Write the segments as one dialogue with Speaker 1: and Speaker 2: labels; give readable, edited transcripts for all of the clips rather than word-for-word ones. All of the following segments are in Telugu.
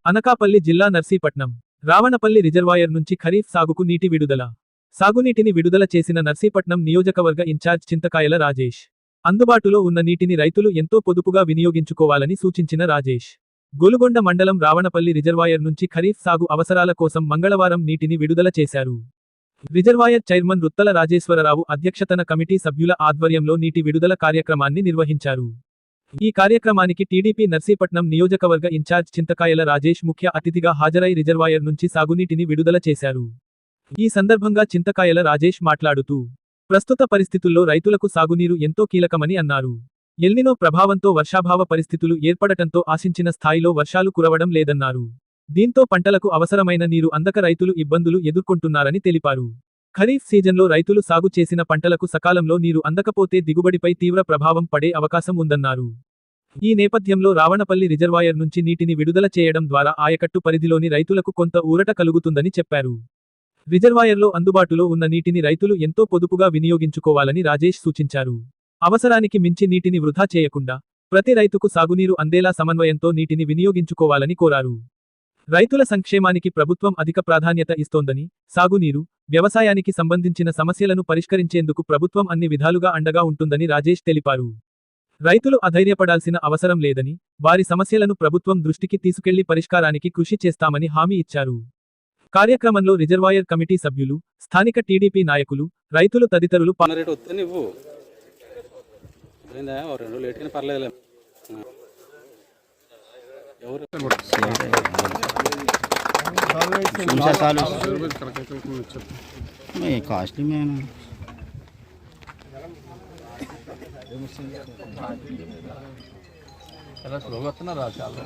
Speaker 1: అనకాపల్లి జిల్లా నర్సీపట్నం రావణపల్లి రిజర్వాయర్ నుంచి ఖరీఫ్ సాగుకు నీటి విడుదల. సాగునీటిని విడుదల చేసిన నర్సీపట్నం నియోజకవర్గ ఇన్ఛార్జ్ చింతకాయల రాజేష్. అందుబాటులో ఉన్న నీటిని రైతులు ఎంతో పొదుపుగా వినియోగించుకోవాలని సూచించిన రాజేష్, గొలుగొండ మండలం రావణపల్లి రిజర్వాయర్ నుంచి ఖరీఫ్ సాగు అవసరాల కోసం మంగళవారం నీటిని విడుదల చేశారు. రిజర్వాయర్ చైర్మన్ రుత్తల రాజేశ్వరరావు అధ్యక్షతన కమిటీ సభ్యుల ఆధ్వర్యంలో నీటి విడుదల కార్యక్రమాన్ని నిర్వహించారు. ఈ కార్యక్రమానికి టీడీపీ నర్సీపట్నం నియోజకవర్గ ఇన్ఛార్జ్ చింతకాయల రాజేష్ ముఖ్య అతిథిగా హాజరై రిజర్వాయర్ నుంచి సాగునీటిని విడుదల చేశారు. ఈ సందర్భంగా చింతకాయల రాజేష్ మాట్లాడుతూ, ప్రస్తుత పరిస్థితుల్లో రైతులకు సాగునీరు ఎంతో కీలకమని అన్నారు. ఎల్నినో ప్రభావంతో వర్షాభావ పరిస్థితులు ఏర్పడటంతో ఆశించిన స్థాయిలో వర్షాలు కురవడం లేదన్నారు. దీంతో పంటలకు అవసరమైన నీరు అందక రైతులు ఇబ్బందులు ఎదుర్కొంటున్నారని తెలిపారు. ఖరీఫ్ సీజన్లో రైతులు సాగు చేసిన పంటలకు సకాలంలో నీరు అందకపోతే దిగుబడిపై తీవ్ర ప్రభావం పడే అవకాశం ఉందన్నారు. ఈ నేపథ్యంలో రావణపల్లి రిజర్వాయర్ నుంచి నీటిని విడుదల చేయడం ద్వారా ఆయకట్టు పరిధిలోని రైతులకు కొంత ఊరట కలుగుతుందని చెప్పారు. రిజర్వాయర్లో అందుబాటులో ఉన్న నీటిని రైతులు ఎంతో పొదుపుగా వినియోగించుకోవాలని రాజేష్ సూచించారు. అవసరానికి మించి నీటిని వృధా చేయకుండా ప్రతి రైతుకు సాగునీరు అందేలా సమన్వయంతో నీటిని వినియోగించుకోవాలని కోరారు. రైతుల సంక్షేమానికి ప్రభుత్వం అధిక ప్రాధాన్యత ఇస్తోందని, సాగునీరు, వ్యవసాయానికి సంబంధించిన సమస్యలను పరిష్కరించేందుకు ప్రభుత్వం అన్ని విధాలుగా అండగా ఉంటుందని రాజేష్ తెలిపారు. రైతులు అధైర్యపడాల్సిన అవసరం లేదని, వారి సమస్యలను ప్రభుత్వం దృష్టికి తీసుకెళ్లి పరిష్కారానికి కృషి చేస్తామని హామీ ఇచ్చారు. కార్యక్రమంలో రిజర్వాయర్ కమిటీ సభ్యులు, స్థానిక టీడీపీ నాయకులు, రైతులు తదితరులు
Speaker 2: కాస్ట్లీ మేనా చాలా స్లోగా వస్తున్నారా చాలా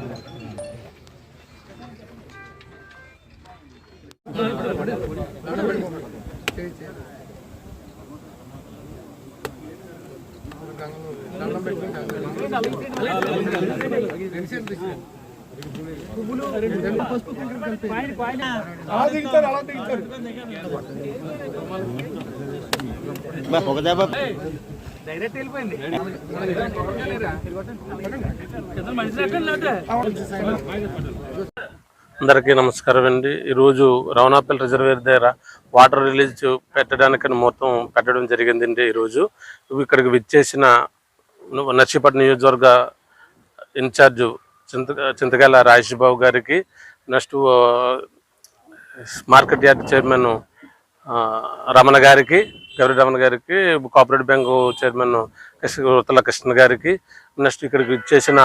Speaker 3: అందరికీ నమస్కారం అండి. ఈరోజు రావణపల్లి రిజర్వేర్ దగ్గర వాటర్ రిలీజ్ పెట్టడానికి మొత్తం పెట్టడం జరిగిందండి. ఈరోజు ఇక్కడికి విచ్చేసిన నర్సీపట్నం నియోజకవర్గ ఇన్ఛార్జ్ చింతకాయల రాజేష్ బాబు గారికి, next market yard chairman Ramana గారికి, గౌరీ రమణ గారికి, cooperative bank chairman Ruttala Krishna గారికి, నెక్స్ట్ ఇక్కడికి ఇచ్చేసిన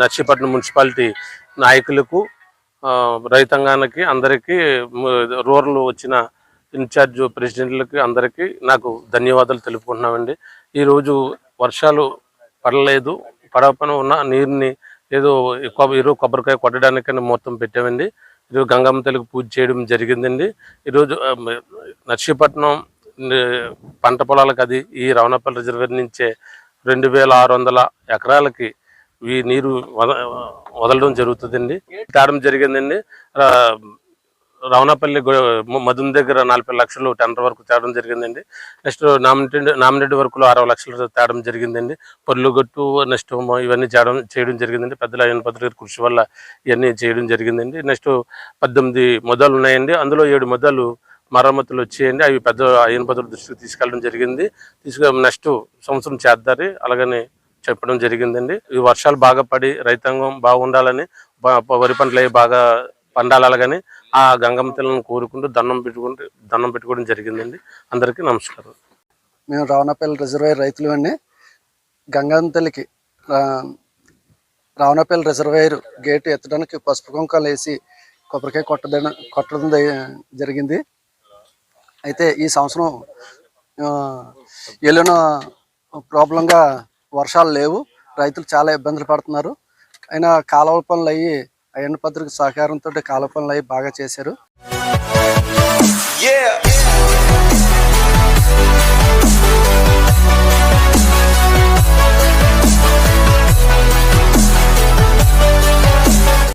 Speaker 3: నర్సీపట్నం మున్సిపాలిటీ నాయకులకు, రైతాంగానికి, అందరికీ, రూరల్ వచ్చిన ఇన్ఛార్జ్ ప్రెసిడెంట్లకి అందరికీ నాకు ధన్యవాదాలు తెలుపుకుంటున్నామండి. ఈరోజు వర్షాలు పడలేదు, పడపన ఉన్న నీరుని ఏదో ఈరోజు కొబ్బరికాయ కొట్టడానికని మొత్తం పెట్టామండి. ఈరోజు గంగమ్మ తల్లికి పూజ చేయడం జరిగిందండి. ఈరోజు నర్సీపట్నం పంట పొలాలకు అది ఈ రావణపల్లి రిజర్వేర్ నుంచే 2600 ఎకరాలకి ఈ నీరు వదలడం జరుగుతుందండి. తేడం జరిగిందండి. రావణపల్లి మధున్ దగ్గర 40 లక్షలు టెండర్ వరకు తేడం జరిగిందండి. నెక్స్ట్ నామినేటెడ్ వర్కులు 60 లక్షలు తేడం జరిగిందండి. పొర్లుగట్టు, నెక్స్ట్ ఇవన్నీ చేయడం జరిగిందండి. పెద్దల ఆయన పత్రిక కృషి వల్ల ఇవన్నీ చేయడం జరిగిందండి. నెక్స్ట్ 18 మొదలు ఉన్నాయండి. అందులో 7 మొదలు మరమ్మతులు వచ్చేయండి. అవి పెద్ద ఆయన పత్రుల దృష్టికి తీసుకెళ్ళడం జరిగింది. నెక్స్ట్ సంవత్సరం చేద్దారి అలాగని చెప్పడం జరిగిందండి. ఈ వర్షాలు బాగా పడి రైతాంగం బాగుండాలని, వరి పంటలు అవి బాగా పండాలని ఆ గంగమ్మ తల్లిని కోరుకుంటూ దండం పెట్టుకోవడం జరిగిందండి. అందరికీ నమస్కారం.
Speaker 4: మేము రావణపల్లి రిజర్వాయర్ రైతులు అండి. గంగమ్మ తల్లికి రావణపల్లి రిజర్వాయర్ గేటు ఎత్తడానికి పసుపు కుంకాలు వేసి కొబ్బరికాయ కొట్టడం జరిగింది. అయితే ఈ సంవత్సరం ఎల్లున ప్రాబ్లంగా వర్షాలు లేవు, రైతులు చాలా ఇబ్బందులు పడుతున్నారు. అయినా కాలువల పనులు అయ్యి అయ్యన్న పత్రిక సహకారంతో కాలువ పనులు అయ్యి బాగా చేశారు.